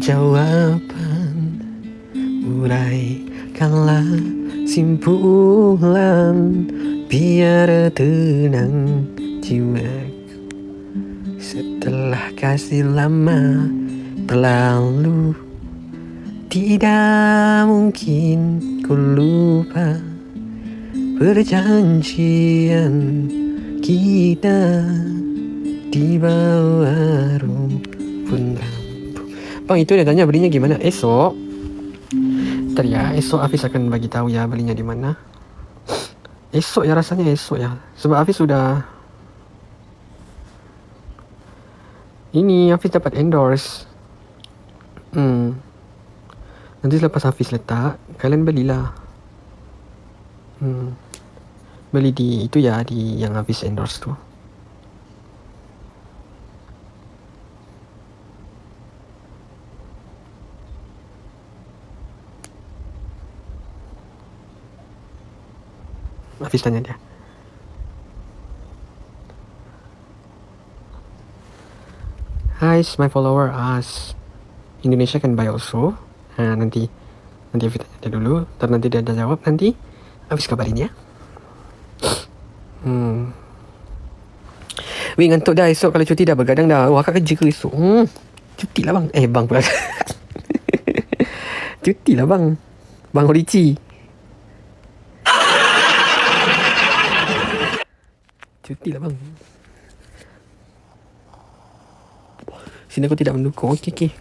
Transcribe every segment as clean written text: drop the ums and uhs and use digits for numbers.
jawaban, uraikanlah simpulan, biar tenang jiwaku. Setelah kasih lama berlalu, tidak mungkin ku lupa perjanjian kita di bawah rumpun lampu. Bang, itu dia tanya belinya gimana? Esok. Ntar ya, esok Hafiz akan bagi tahu ya belinya di mana. Esok ya, rasanya esok ya. Sebab Hafiz sudah ini, Hafiz dapat endorse. Nanti selepas Hafiz letak, kalian belilah. Beli di itu ya, di yang Hafiz endorse tu. Hafiz tanya dia. Hi, my follower ask Indonesia can buy also. Nanti Hafiz tanya dia dulu. Ntar nanti dia ada jawab, nanti Hafiz kabarin ya. Weh, ngantuk dah. Esok kalau cuti dah bergadang dah. Wah, akak kerja ke esok? Cuti lah bang. Bang pula. Cuti lah bang. Bang Horici. Cuti lah bang. Sini aku tidak mendukung. Okey.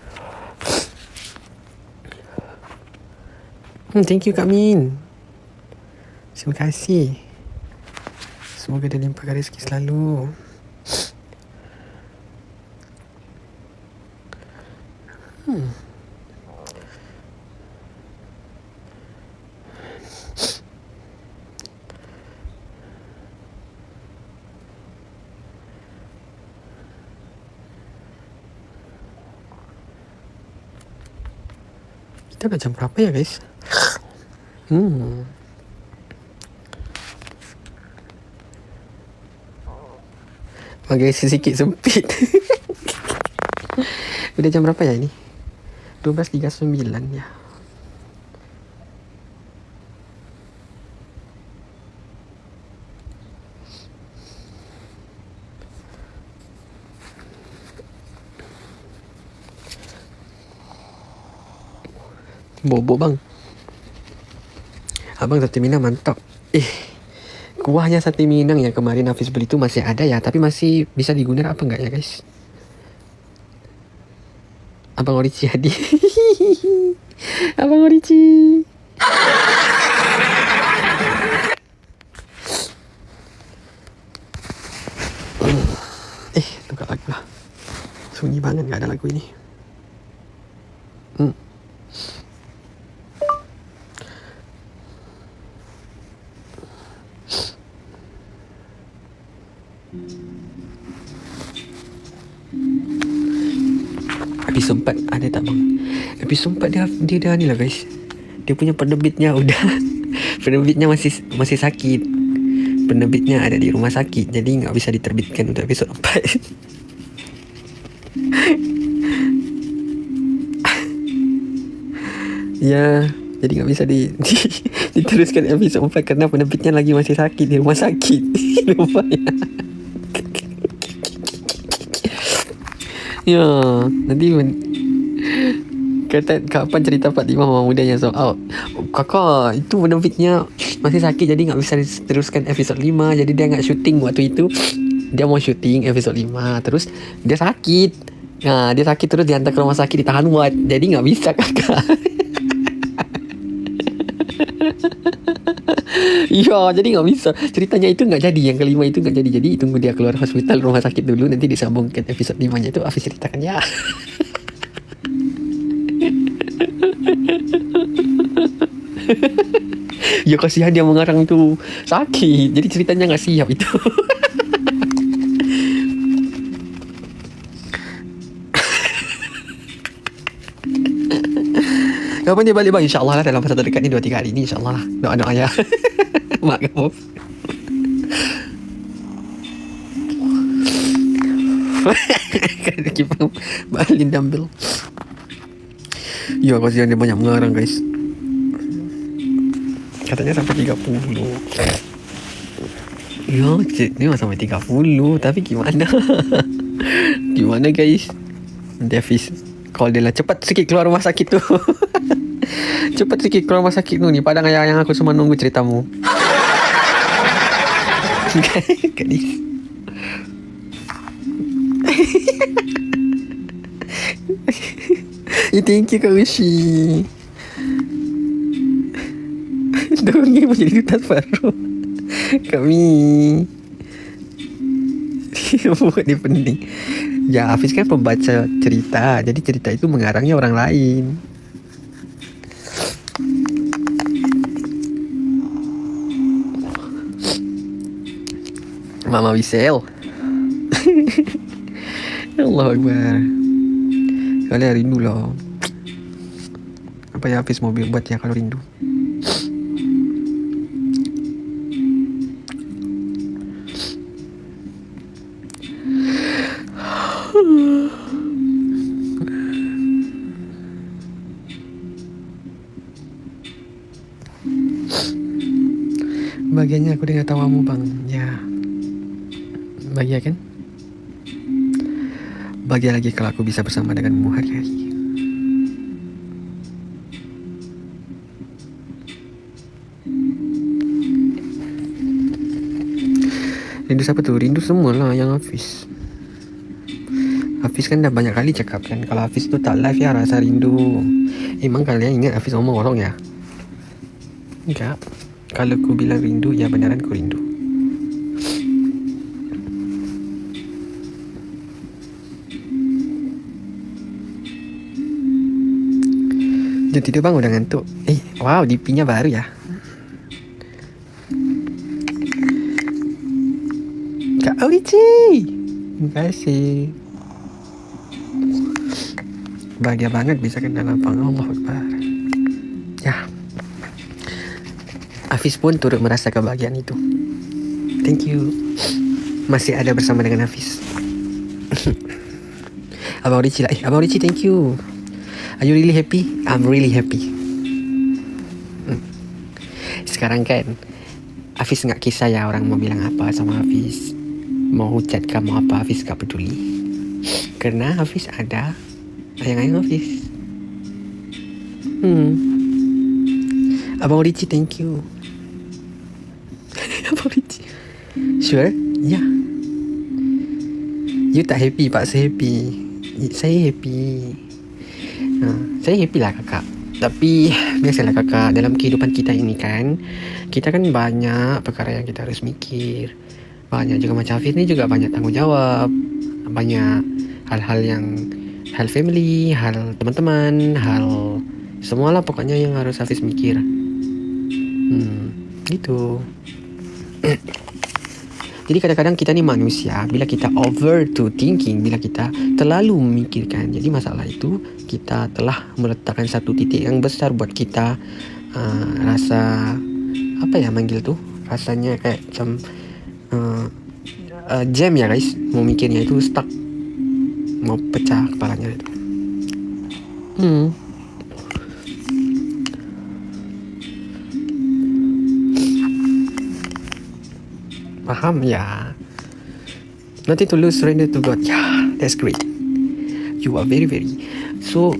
Thank you Kak Min. Terima kasih. Semoga dia limpahkan rezeki selalu. Kita dah jam berapa ya guys? Bagai sedikit sempit. Udah jam berapa ya ini? 12.39 ya. Bobok bang. Abang sate Minang mantap. Kuahnya sate Minang yang kemarin Hafiz beli tu masih ada ya, tapi masih bisa digunakan apa enggak ya guys? Abang Horici hadi. Abang Horici. Tukar lagu lah. Sunyi banget gak ada lagu ini. Episode 4 ada tak bang? Episode 4 dia dah ni lah guys. Dia punya penerbitnya udah penerbitnya masih sakit. Penerbitnya ada di rumah sakit, jadi gak bisa diterbitkan untuk episode 4. Ya, jadi gak bisa diteruskan episode 4 karena penerbitnya lagi masih sakit di rumah sakit. Lumayan. Ya, nanti kata kapan cerita 45 Mama Muda yang sold out. Kakak, itu penerbitnya masih sakit jadi gak bisa diteruskan episode 5. Jadi dia gak syuting waktu itu. Dia mau syuting episode 5, terus dia sakit. Dia sakit terus dihantar ke rumah sakit, ditahan ward. Jadi gak bisa kakak. Ya, jadi gak bisa. Ceritanya itu gak jadi. Yang kelima itu gak jadi. Jadi tunggu dia keluar hospital, rumah sakit dulu. Nanti disambungkan episode 5-nya itu Hafiz ceritakan ya. Ya kasihan dia mengarang itu. Sakit. Jadi ceritanya gak siap itu. Kapan dia balik bang? InsyaAllah lah dalam masa terdekat ni 2-3 hari ni, InsyaAllah lah. Doa-doa ya. Mak kamu. Kipang Balin Dumbbell. Ya kasihan dia banyak mengarang guys. Katanya sampai 30. Ya dia sampai 30. Tapi gimana? Gimana guys? Nanti Hafiz call dia lah, cepat sikit keluar rumah sakit tu. Cepat sikit keluar rumah sakit tu ni. Padang ayang aku semua nunggu ceritamu. Gadis. Thank you Kak Ushi. Dongeng menjadi duta baru. Kami buat dia penting. Ya Hafiz kan pembaca cerita, jadi cerita itu mengarangnya orang lain. Mama Wisel. Allah Akbar. Kalian rindu lah. Apa yang Hafiz mau buat ya kalau rindu? Bagiannya aku dengar tawamu bang. Ya. Bahagia kan? Bahagia lagi kalau aku bisa bersama denganmu hari-hari. Rindu siapa tu? Rindu semualah yang Hafiz. Hafiz kan dah banyak kali cakap kan, kalau Hafiz tu tak live ya rasa rindu. Emang kalian ingat Hafiz omong kosong ya? Enggak. Kalau ku bilang rindu, ya beneran ku rindu. Jom tidur bang, udah ngantuk. Wow, DP-nya baru ya. Kak Aurici, terima kasih. Bahagia banget bisa kenal abang. Allah Akbar. Ya, Hafiz pun turut merasa kebahagiaan itu. Thank you. Masih ada bersama dengan Hafiz. Abang Rici lah. Abang Rici, thank you. Are you really happy? I'm really happy. Sekarang kan Hafiz gak kisah ya orang mau bilang apa sama Hafiz, mau hujat kamu apa, Hafiz gak peduli. Karena Hafiz ada ayang-ayang Hafiz. Abang Rici, thank you. Abang Rici, sure? Ya. You tak happy, paksa happy. Saya happy. Saya happy lah kakak. Tapi biasalah kakak, dalam kehidupan kita ini kan, kita kan banyak perkara yang kita harus mikir. Banyak juga macam Hafiz ni juga banyak tanggungjawab. Banyak hal-hal yang, hal family, hal teman-teman, hal semualah pokoknya yang harus Hafiz mikir. Gitu. Jadi kadang-kadang kita ni manusia, bila kita over to thinking, bila kita terlalu memikirkan, jadi masalah itu kita telah meletakkan satu titik yang besar buat kita rasa, apa ya manggil tu, rasanya kayak macam jam ya guys, mau mikirnya itu stuck, mau pecah kepalanya itu. Paham ya. Nothing to lose, surrender to God. Yeah, that's great. You are very so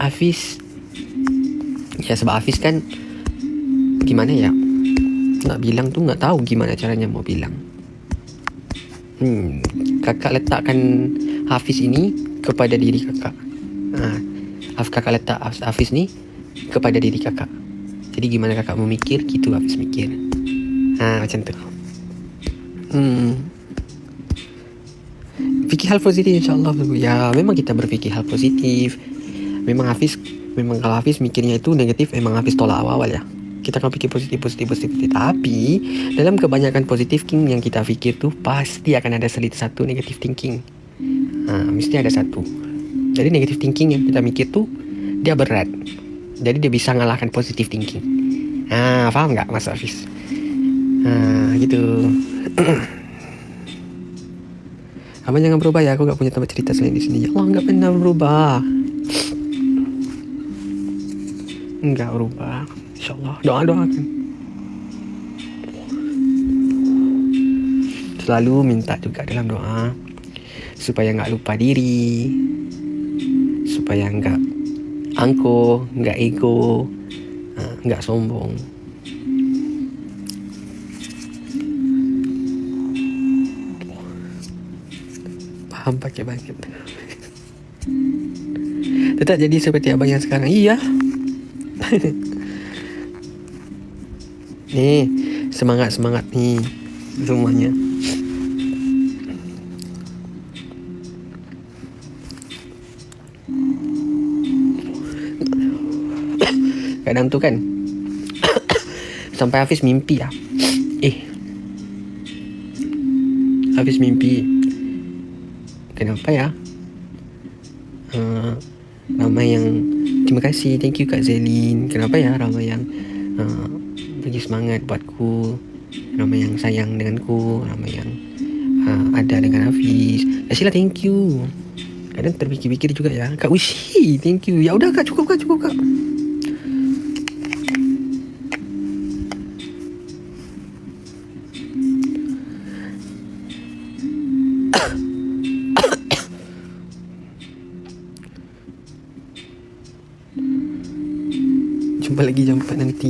Hafiz. Ya sebab Hafiz kan gimana ya, nak bilang tu nggak tahu gimana caranya mau bilang. Kakak letakkan Hafiz ini kepada diri kakak. Kakak letak Hafiz ni kepada diri kakak. Jadi gimana kakak mau mikir, gitu Hafiz mikir. Macam tu. Fikir hal positif insyaAllah. Ya memang kita berfikir hal positif. Memang kalau Hafiz mikirnya itu negatif, memang Hafiz tolak awal ya. Kita akan fikir positif. Tapi dalam kebanyakan positif thinking yang kita fikir tu, pasti akan ada selit satu negatif thinking. Mesti ada satu. Jadi negatif thinking yang kita mikir tu, dia berat. Jadi dia bisa ngalahkan positif thinking. Faham gak Mas Hafiz? Gitu. Abang jangan berubah ya. Aku gak punya tempat cerita selain di sini. Ya Allah, gak pernah berubah. enggak berubah. InsyaAllah. Doakan. Selalu minta juga dalam doa supaya enggak lupa diri, supaya enggak angkuh, enggak ego, enggak sombong. Paham pakai banget. Tetap jadi seperti abang yang sekarang. Iya. Nih, semangat nih semuanya. Kadang tu kan sampai Hafiz mimpi lah. Hafiz mimpi. Kenapa ya? Ramai yang terima kasih, thank you Kak Zelin. Kenapa ya ramai yang bagi semangat buatku, ramai yang sayang denganku, ramai yang ada dengan Hafiz. Kasihlah thank you. Kadang terfikir-fikir juga ya. Kak Ushi, thank you. Ya udah Kak, cukup Kak. Jumpa lagi jam 4 nanti.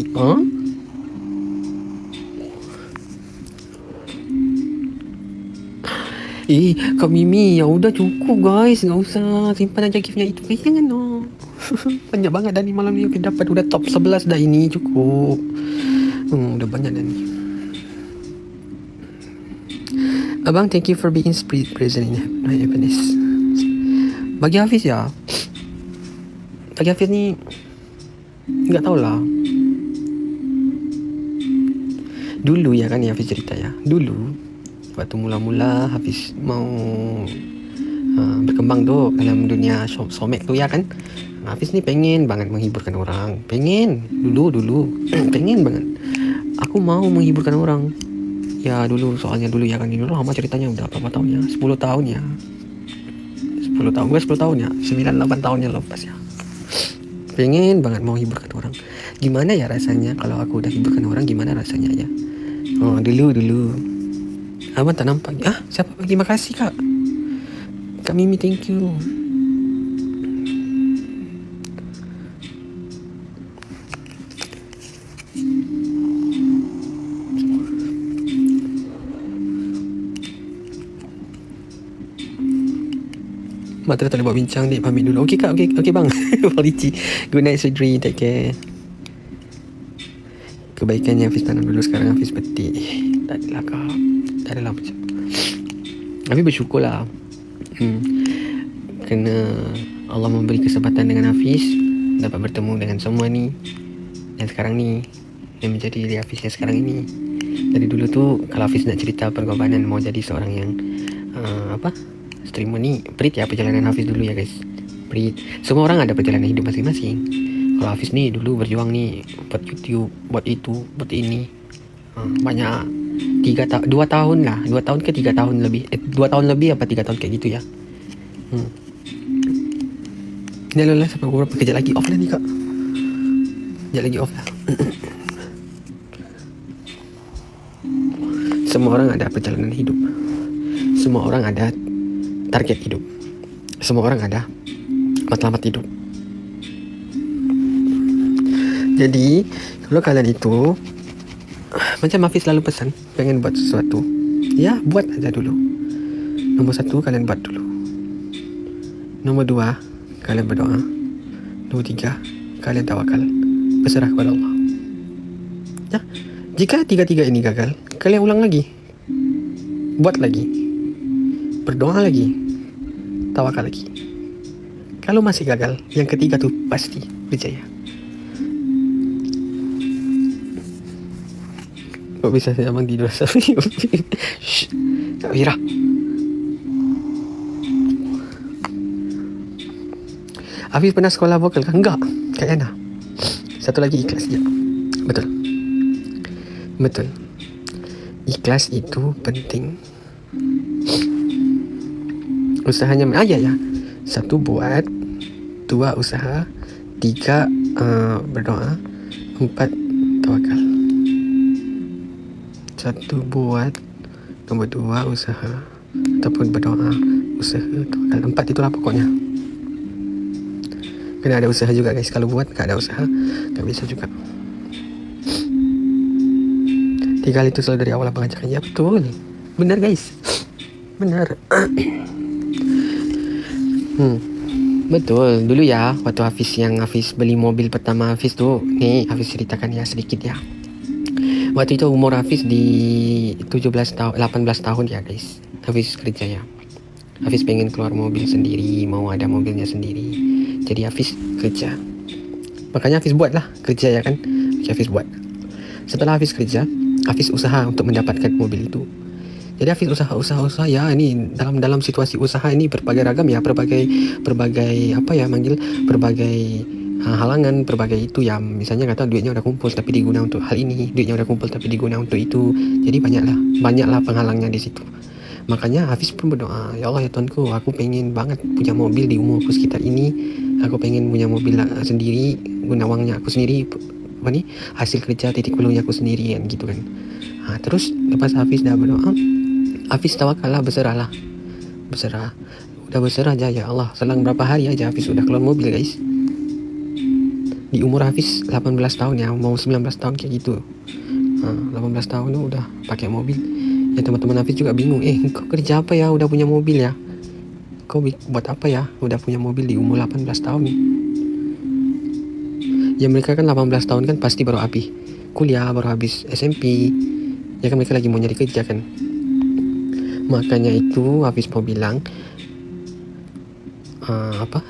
Kak Mimi, ya udah cukup guys. Gak usah simpan aja giftnya itu. Jangan no. Banyak banget dah ni malam ni. Dapat udah top 11 dah ini. Cukup. Udah banyak dah ni. Abang, thank you for being present in my happiness. Bagi Hafiz ya, bagi Hafiz ni nggak tahulah. Dulu ya kan ya Hafiz cerita ya. Dulu waktu mula-mula Hafiz mau berkembang tu dalam dunia somek tu ya kan. Hafiz ni pengen banget menghiburkan orang. Pengen dulu pengen banget. Aku mau menghiburkan orang. Ya dulu soalnya dulu ya kan, dulu lama ceritanya, udah berapa tahun ya? 10 tahun ya. 10 tahun, gue 10 tahun ya. 9-8 tahun yang lepas ya. Pengen banget mau hiburkan orang. Gimana ya rasanya kalau aku udah hiburkan orang, gimana rasanya ya? Dulu. Abang tak nampak. Siapa bagi makasih Kak? Kak Mimi, thank you. Mak tak boleh buat bincang ni. Pamit dulu. Okey Kak, okey bang. Polici. Good night sweet dream. Take care. Kebaikan yang Hafiz tanam dulu sekarang Hafiz petik. Tak adalah Kak. Tak adalah macam. Hafiz bersyukur lah. Kerana Allah memberi kesempatan dengan Hafiz dapat bertemu dengan semua ni. Dan sekarang ni yang menjadi diri Hafiz yang sekarang ini. Dari dulu tu kalau Hafiz nak cerita pergolakan mau jadi seorang yang streamer ni, perit ya perjalanan Hafiz dulu ya guys. Perit. Semua orang ada perjalanan hidup masing-masing. Kalau Hafiz ni dulu berjuang ni buat YouTube, buat itu, buat ini. Banyak 2 tahun lah. 2 tahun ke 3 tahun lebih. 2 tahun lebih apa 3 tahun kayak gitu ya. Ni lah sampai beberapa kejap lagi off lah ni Kak. Kejap lagi off lah. Semua orang ada perjalanan hidup. Semua orang ada target hidup. Semua orang ada matlamat hidup. Jadi kalau kalian itu macam Hafiz selalu pesan, pengen buat sesuatu, ya buat aja dulu. Nombor 1, kalian buat dulu. Nombor 2, kalian berdoa. Nombor 3, kalian tawakal, berserah kepada Allah. Ya, jika 3 ini gagal, kalian ulang lagi, buat lagi, berdoa lagi, tawakal lagi. Kalau masih gagal, yang ketiga tu pasti berjaya. Kok bisa saya abang tidur sampai Shh, tak Wira. Hafiz pernah sekolah vokal kan? Enggak, Kak Yana. Satu lagi ikhlas je. Betul. Ikhlas itu penting. Usahanya ya. 1 buat, 2 usaha, 3 berdoa, 4 tawakal. 1 buat, nombor 2 usaha ataupun berdoa, usaha, tawakal. 4 itulah pokoknya. Kena ada usaha juga guys. Kalau buat tak ada usaha tak bisa juga. 3 hal itu selalu dari awal abang ajarkan. Ya betul, benar guys, benar. Betul. Dulu ya, waktu Hafiz beli mobil pertama Hafiz tuh, nih Hafiz ceritakan ya sedikit ya. Waktu itu umur Hafiz di 18 tahun ya guys. Hafiz kerja ya. Hafiz pengen keluar mobil sendiri, mau ada mobilnya sendiri. Jadi Hafiz kerja. Makanya Hafiz buat lah kerja ya kan. Hafiz buat. Setelah Hafiz kerja, Hafiz usaha untuk mendapatkan mobil itu. Jadi Hafiz usaha ya, ini dalam situasi usaha ini berbagai ragam ya, berbagai halangan, berbagai itu ya. Misalnya kata duitnya udah kumpul tapi diguna untuk hal ini, duitnya udah kumpul tapi diguna untuk itu. Jadi banyaklah penghalangnya di situ. Makanya Hafiz pun berdoa, ya Allah ya Tuanku, aku pengen banget punya mobil di umurku sekitar ini. Aku pengen punya mobil sendiri, guna uangnya aku sendiri, hasil kerja titik peluangnya aku sendiri kan gitu kan. Terus lepas Hafiz dah berdoa, Hafiz tawakal lah, berserah. Udah berserah aja, ya Allah. Selang berapa hari aja Hafiz udah keluar mobil guys. Di umur Hafiz 18 tahun ya, mau 19 tahun kayak gitu. 18 tahun tuh udah pakai mobil. Ya teman-teman Hafiz juga bingung, kau kerja apa ya udah punya mobil ya? Kau buat apa ya udah punya mobil di umur 18 tahun nih? Ya mereka kan 18 tahun kan pasti baru habis kuliah, baru habis SMP. Ya kan mereka lagi mau nyari kerja kan. Makanya itu Hafiz mau bilang,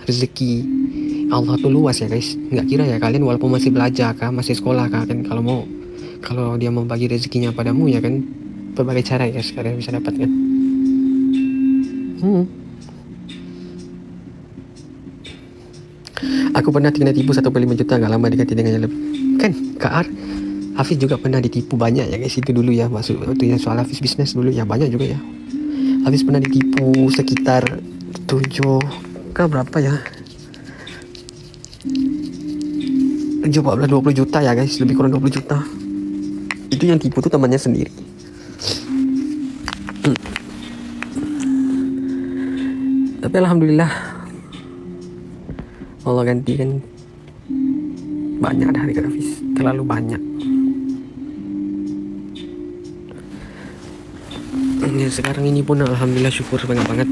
rezeki Allah tuh luas ya guys. Nggak kira ya kalian walaupun masih belajar kah, masih sekolah kah kan, kalau dia mau bagi rezekinya padamu ya kan, berbagai cara ya sekarang bisa dapatkan. Aku pernah kena tipu 1,5 juta, gak lama diganti dengan yang lebih. Kan KR Hafiz juga pernah ditipu banyak ya guys. Itu dulu ya, waktu yang soal Hafiz bisnis dulu ya, banyak juga ya. Hafiz pernah ditipu sekitar 7 ke berapa ya, 7, 14, 20 juta ya guys. Lebih kurang 20 juta. Itu yang tipu tuh temannya sendiri. Tapi alhamdulillah Allah gantikan banyak dari Hafiz, terlalu banyak. Ya, sekarang ini pun alhamdulillah syukur banget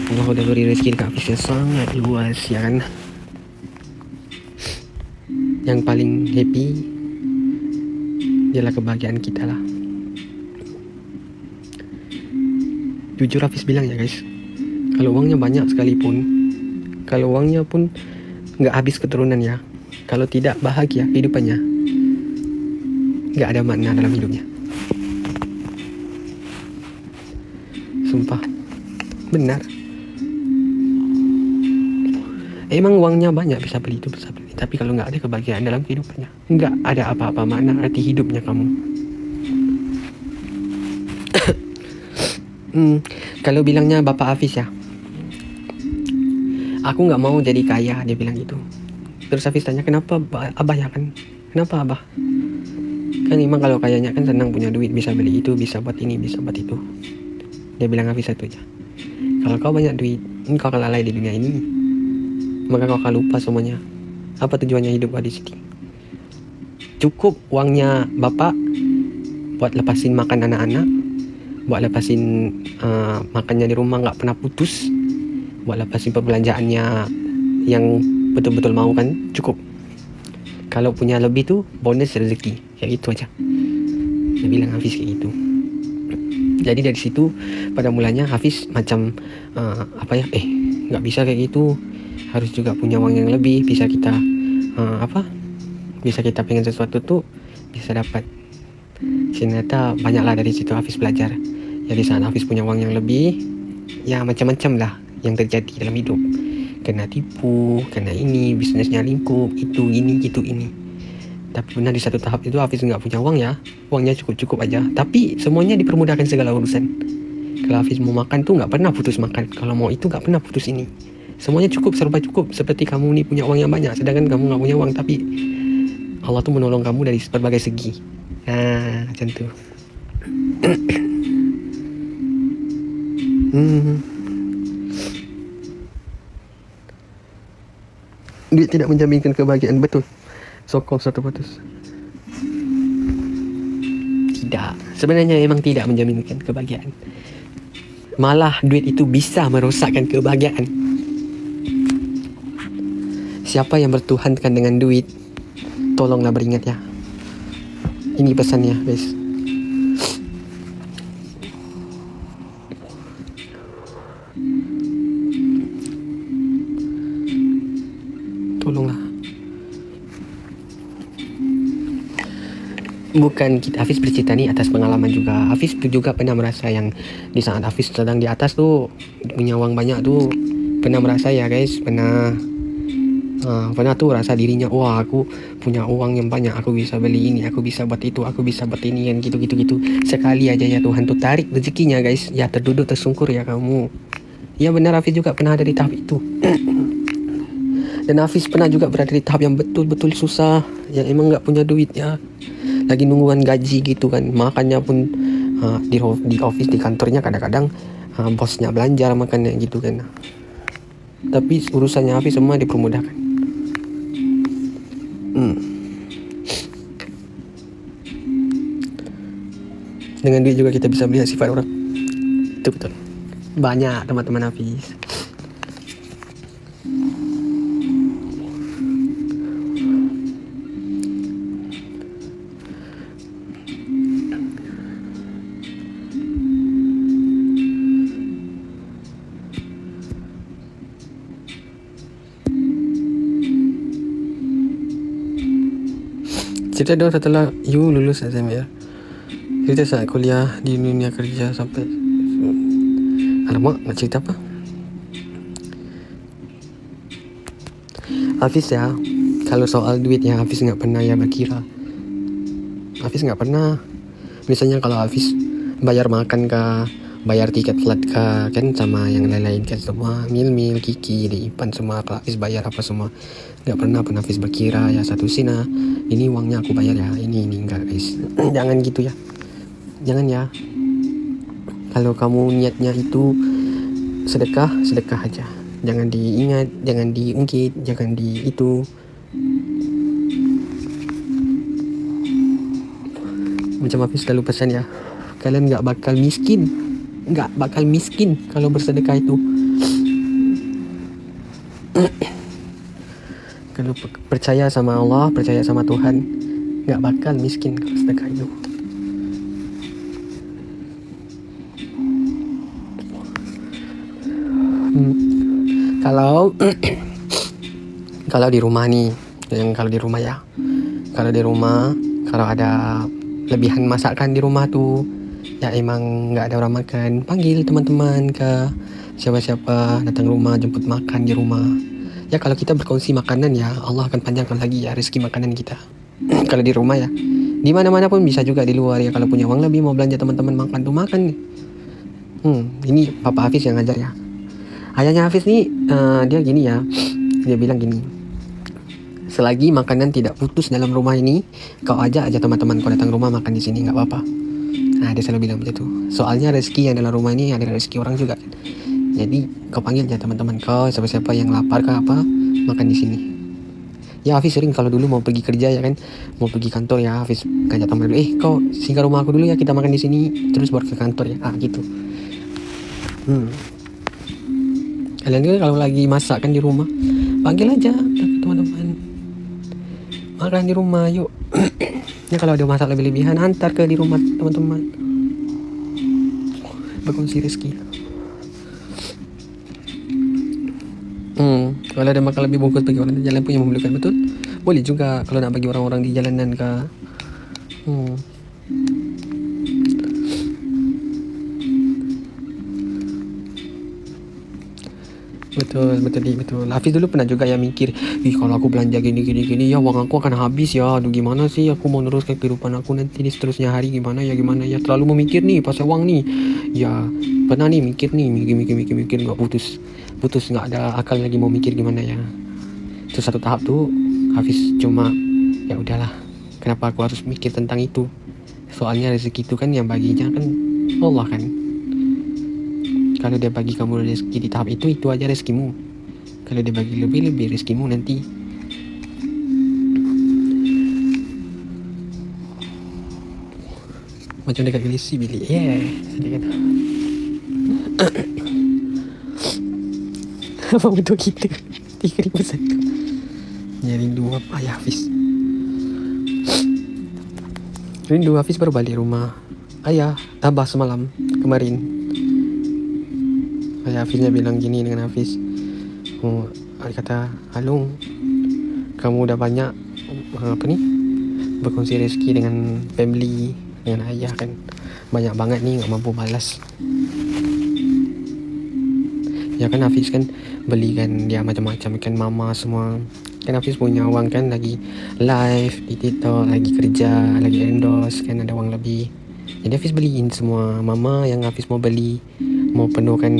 Allah udah beri rezeki ke Hafiz yang sangat luas ya kan. Yang paling happy ialah kebahagiaan kita lah. Jujur Hafiz bilang ya guys, kalau uangnya banyak sekalipun, kalau uangnya pun nggak habis keturunan ya, kalau tidak bahagia kehidupannya, nggak ada makna dalam hidupnya. Sumpah, benar. Emang uangnya banyak bisa beli itu, bisa beli. Tapi kalau nggak ada kebahagiaan dalam kehidupannya, nggak ada apa-apa makna arti hidupnya kamu. Kalau bilangnya Bapak Hafiz ya, aku nggak mau jadi kaya, dia bilang gitu. Terus Hafiz tanya, kenapa Abah ya kan? Kenapa Abah? Kan emang kalau kayanya kan senang punya duit, bisa beli itu, bisa buat ini, bisa buat itu. Dia bilang Hafiz satu aja, kalau kau banyak duit, kau akan lalai di dunia ini, maka kau akan lupa semuanya. Apa tujuannya hidup kau di sini? Cukup uangnya Bapak buat lepasin makan anak-anak, buat lepasin makannya di rumah nggak pernah putus, buat lepasin perbelanjaannya yang betul-betul mau kan, cukup. Kalau punya lebih tuh bonus rezeki, kayak gitu aja. Dia bilang Hafiz kayak gitu. Jadi dari situ pada mulanya Hafiz macam nggak bisa kayak gitu, harus juga punya uang yang lebih, bisa kita bisa kita pengen sesuatu tuh bisa dapat. Ternyata banyaklah dari situ Hafiz belajar. Jadi saat Hafiz punya uang yang lebih, ya macam-macam lah yang terjadi dalam hidup. Kena tipu, kena ini, bisnisnya lingkup, itu ini, gitu ini. Tapi benar di satu tahap itu Hafiz nggak punya uang ya, uangnya cukup-cukup aja. Tapi semuanya dipermudahkan segala urusan. Kalau Hafiz mau makan tuh nggak pernah putus makan, kalau mau itu nggak pernah putus ini. Semuanya cukup, serba cukup. Seperti kamu ni punya uang yang banyak, sedangkan kamu nggak punya uang, tapi Allah tuh menolong kamu dari berbagai segi. Macam tu. Duit tidak menjaminkan kebahagiaan, betul. Sokong 100%. Tidak, sebenarnya memang tidak menjaminkan kebahagiaan. Malah duit itu bisa merosakkan kebahagiaan. Siapa yang bertuhankan dengan duit, tolonglah beringat ya. Ini pesannya, guys. Tolonglah. Bukan kita, Hafiz bercerita ni atas pengalaman juga. Hafiz tu juga pernah merasa yang di saat Hafiz sedang di atas tu, punya uang banyak tu, pernah merasa ya guys, pernah tuh rasa dirinya, wah aku punya uang yang banyak, aku bisa beli ini, aku bisa buat itu, aku bisa buat ini, kan gitu. Sekali aja ya Tuhan tuh tarik rezekinya guys, ya terduduk tersungkur ya kamu. Ya benar, Hafiz juga pernah ada di tahap itu. Dan Hafiz pernah juga berada di tahap yang betul-betul susah, yang emang gak punya duit ya, lagi nungguan gaji gitu kan. Makannya pun di office, di kantornya kadang-kadang bosnya belanja makannya gitu kan. Tapi urusannya Hafiz semua dipermudahkan. Dengan duit juga kita bisa melihat sifat orang. Itu betul. Banyak teman-teman Hafiz. Cerita dong setelah you lulus SMR. Cerita saat kuliah di dunia kerja sampai. Alamak, nak cerita apa? Hafiz ya, kalau soal duit ya Hafiz nggak pernah ya berkira. Hafiz nggak pernah. Misalnya kalau Hafiz bayar makan kah, bayar tiket flight kah, kan sama yang lain-lain kan, semua mil Kiki di Ipan semua, kalau Hafiz bayar apa semua, nggak pernah Hafiz berkira ya satu sina, ini uangnya aku bayar ya, ini enggak guys. Jangan gitu ya, jangan ya. Kalau kamu niatnya itu sedekah aja, jangan diingat, jangan diungkit, jangan di itu. Macam Hafiz selalu pesan ya, kalian gak bakal miskin kalau bersedekah itu. Kalau percaya sama Allah, percaya sama Tuhan, gak bakal miskin kalau sedekah itu. Kalau di rumah nih, kalau di rumah kalau ada lebihan masakan di rumah tuh, ya emang nggak ada orang makan, panggil teman-teman ke siapa-siapa datang rumah, jemput makan di rumah. Ya kalau kita berkongsi makanan ya Allah akan panjangkan lagi ya rezeki makanan kita. Kalau di rumah ya, di mana-mana pun bisa juga di luar ya. Kalau punya uang lebih mau belanja teman-teman makan tuh makan. Ini Papa Hafiz yang ngajar ya. Ayahnya Hafiz nih dia gini ya, dia bilang gini, selagi makanan tidak putus dalam rumah ini, kau ajak aja teman-teman kau datang rumah makan di sini, nggak apa-apa. Nah dia selalu bilang begitu. Soalnya rezeki yang dalam rumah ini ada rezeki orang juga. Jadi kau panggil aja teman-teman kau, siapa-siapa yang lapar ke apa, makan di sini. Ya Hafiz sering kalau dulu mau pergi kerja ya kan, mau pergi kantor ya Hafiz ngajak teman dulu, kau singgah rumah aku dulu ya, kita makan di sini, terus baru ke kantor ya, gitu. Kalian kan kalau lagi masak kan di rumah, panggil aja teman-teman makan di rumah yuk. Ya kalau ada masak lebih-lebihan, antar ke di rumah teman-teman, berkongsi rezeki. Kalau ada makan lebih bungkus bagi orang di jalan punya memerlukan, betul, boleh juga kalau nak bagi orang-orang di jalanan ke. Betul, betul. Hafiz dulu pernah juga ya mikir, ih kalau aku belanja gini ya uang aku akan habis ya. Aduh gimana sih aku mau teruskan kehidupan aku nanti di seterusnya hari gimana ya. Terlalu memikir nih pasal uang nih. Ya pernah nih mikir nggak putus nggak ada akal lagi mau mikir gimana ya. Terus satu tahap tuh Hafiz cuma ya udahlah. Kenapa aku harus mikir tentang itu? Soalnya rezeki itu kan yang baginya kan Allah kan. Kalau dia bagi kamu rezeki di tahap itu aja rezekimu. Kalau dia bagi lebih rezekimu nanti. Macam dekat Gilisi bilik. Sedikit. Apa betul kita 3.1. Ya rindu apa ya Hafiz. Rindu Hafiz baru balik rumah ayah Abah semalam kemarin. Ayah Hafiznya bilang gini dengan Hafiz, dia kata, Halung, kamu udah banyak berkongsi rezeki dengan family, dengan ayah kan, banyak banget nih, gak mampu balas. Ya kan Hafiz kan belikan dia macam-macam kan, mama semua kan. Hafiz punya uang kan, lagi live di TikTok, lagi kerja, lagi endorse kan, ada uang lebih. Jadi Hafiz beliin semua mama yang Hafiz mau beli, mau penuhkan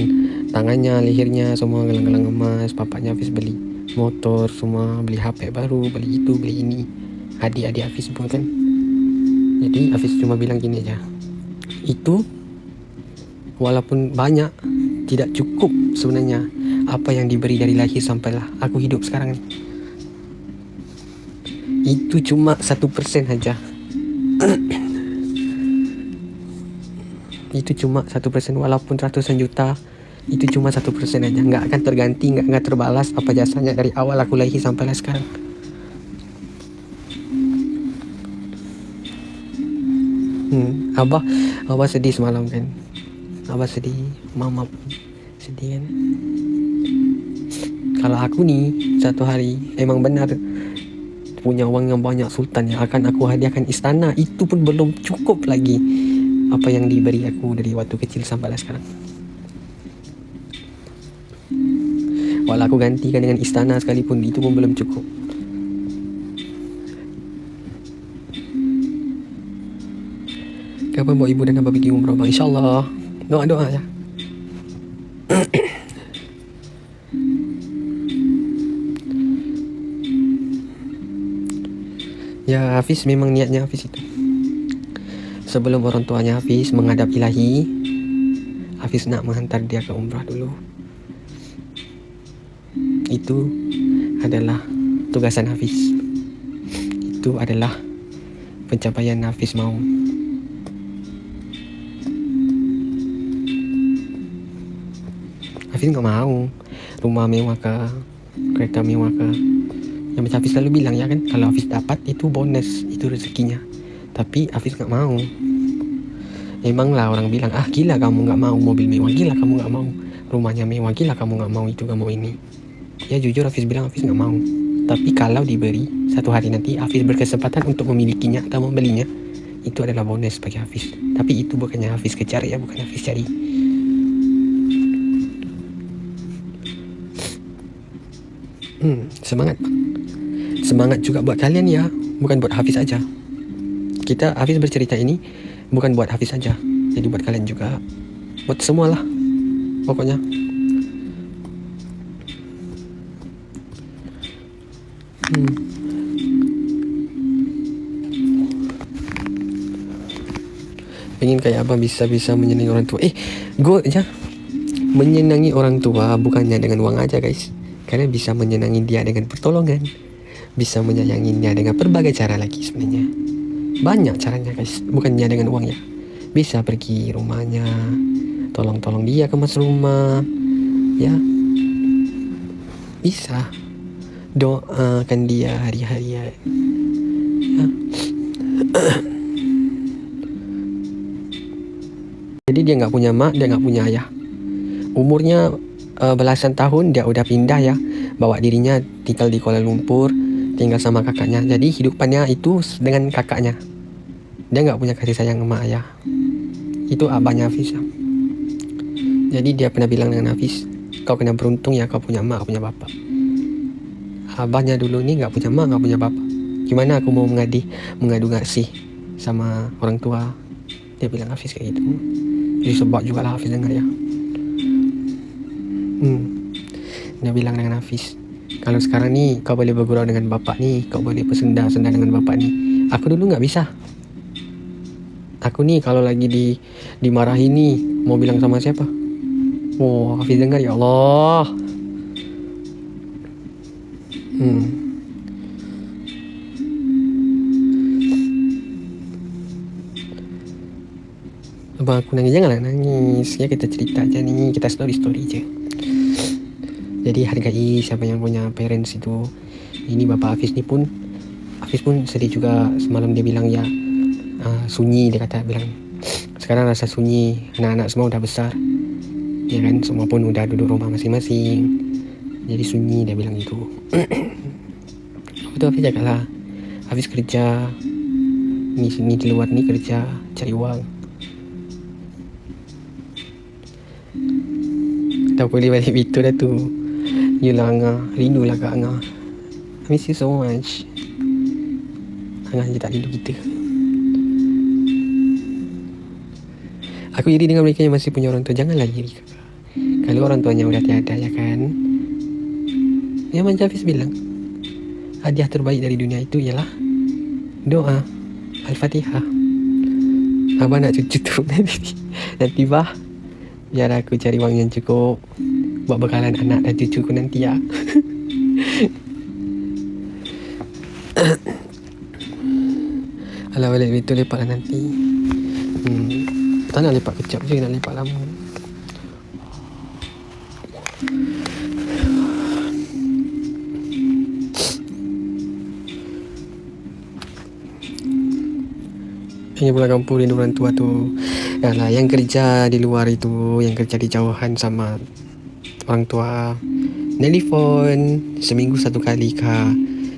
tangannya, lehernya, semua gelang-gelang emas. Papanya Hafiz beli motor semua, beli HP baru, beli itu, beli ini. Adik-adik Hafiz pun kan. Jadi Hafiz cuma bilang gini aja, itu walaupun banyak tidak cukup sebenarnya apa yang diberi dari lahir sampailah aku hidup sekarang. Itu cuma 1% saja. Itu cuma 1%, walaupun ratusan juta, itu cuma 1% aja. Nggak akan terganti, nggak terbalas apa jasanya dari awal aku lahir sampai sekarang. Abah sedih semalam kan. Abah sedih, mama pun sedih kan. Kalau aku nih satu hari emang benar punya uang yang banyak, sultan, yang akan aku hadiahkan istana, itu pun belum cukup lagi apa yang diberi aku dari waktu kecil sampai sekarang. Walau aku gantikan dengan istana sekalipun, itu pun belum cukup. Kapan bawa ibu dan abah pergi umrah bang? InsyaAllah. Doa-doa ya. Ya Hafiz memang niatnya Hafiz itu, sebelum orang tuanya Hafiz menghadap ilahi, Hafiz nak menghantar dia ke umrah dulu. Itu adalah tugasan Hafiz. Itu adalah pencapaian Hafiz mau. Hafiz gak mau rumah mewah ke, kereta mewah ke. Yang macam Hafiz selalu bilang ya kan, kalau Hafiz dapat itu bonus, itu rezekinya. Tapi Hafiz gak mau. Emanglah orang bilang, gila kamu gak mau mobil mewah, gila kamu gak mau rumahnya mewah, gila kamu gak mau itu, gak mau ini. Ya jujur Hafiz bilang Hafiz gak mau. Tapi kalau diberi satu hari nanti Hafiz berkesempatan untuk memilikinya atau membelinya, itu adalah bonus bagi Hafiz. Tapi itu bukannya Hafiz kejar ya, bukan Hafiz cari. Semangat Pak. Semangat juga buat kalian ya, bukan buat Hafiz aja. Kita Hafiz bercerita ini bukan buat Hafiz saja, jadi buat kalian juga, buat semualah pokoknya. Pengen kayak abang bisa menyenangi orang tua. Go aja. Menyenangi orang tua bukannya dengan uang aja guys. Kalian bisa menyenangi dia dengan pertolongan, bisa menyayanginya dengan berbagai cara lagi sebenarnya. Banyak caranya guys, bukannya dengan uang ya. Bisa pergi rumahnya, tolong dia kemas rumah, ya. Bisa doakan dia hari-harian, ya. Jadi dia nggak punya mak, dia nggak punya ayah. Umurnya belasan tahun dia udah pindah ya, bawa dirinya tinggal di Kuala Lumpur, tinggal sama kakaknya. Jadi hidupannya itu dengan kakaknya. Dia nggak punya kasih sayang sama ayah. Itu abahnya Hafiz ya. Jadi dia pernah bilang dengan Hafiz, Kau kena beruntung ya, kau punya mak, kau punya bapak. Abahnya dulu ni gak punya mak, gak punya bapak. Gimana aku mau mengadu ngasih sama orang tua? Dia bilang Hafiz kayak gitu. Jadi sebab juga lah Hafiz dengar ya. Dia bilang dengan Hafiz, kalau sekarang ni kau boleh bergurau dengan bapak ni, kau boleh bersenda dengan bapak ni. Aku dulu gak bisa. Aku ni kalau lagi dimarahi ni, mau bilang sama siapa? Oh, Hafiz dengar ya Allah. Abang aku nangis, janganlah nangis ya, kita cerita aja nih, kita story je. Jadi hargai siapa yang punya parents itu. Ini bapak Hafiz pun sedih juga. Semalam dia bilang ya, sunyi, dia kata bilang sekarang rasa sunyi, anak-anak semua udah besar ya kan, semua pun udah duduk rumah masing-masing, jadi sunyi, dia bilang gitu. Betul, Hafiz jagalah. Hafiz kerja ni di luar ni, kerja cari uang. Tak boleh balik itu dah tu. Yelah Angah, rindulah Kak Angah. I miss you so much. Angah je tak rindu kita. Aku iri dengan mereka yang masih punya orang tua. Janganlah iri kakak. Kalau orang tuanya udah tiada ya kan. Ya macam Hafiz bilang, hadiah terbaik dari dunia itu ialah doa. Al-Fatihah. Abang nak cucu tu nanti bah, biar aku cari wang yang cukup buat bekalan anak dan cucuku nanti ya. Alah balik betul, lepak lah nanti. Tak nak lepak kejap je, nak lepak lama. Hanya pulang kampung rindu orang tua tu. Alah, yang kerja di luar itu, yang kerja di jauhan sama orang tua, nelpon seminggu satu kali kah.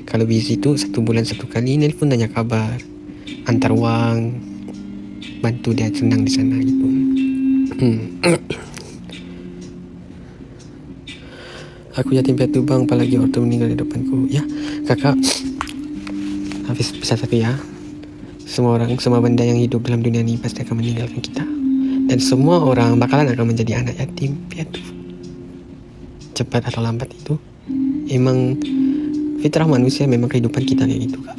Kalau busy tu 1 bulan 1 kali nelpon, tanya kabar, antar wang, bantu dia senang di sana gitu. Aku yatim piatu bang, apalagi ortu meninggal di depanku. Ya kakak, Hafiz pesan satu ya, semua benda yang hidup dalam dunia ni pasti akan meninggalkan kita, dan semua orang bakalan akan menjadi anak yatim piatu. Cepat atau lambat itu emang fitrah manusia, memang kehidupan kita kayak gitu kak.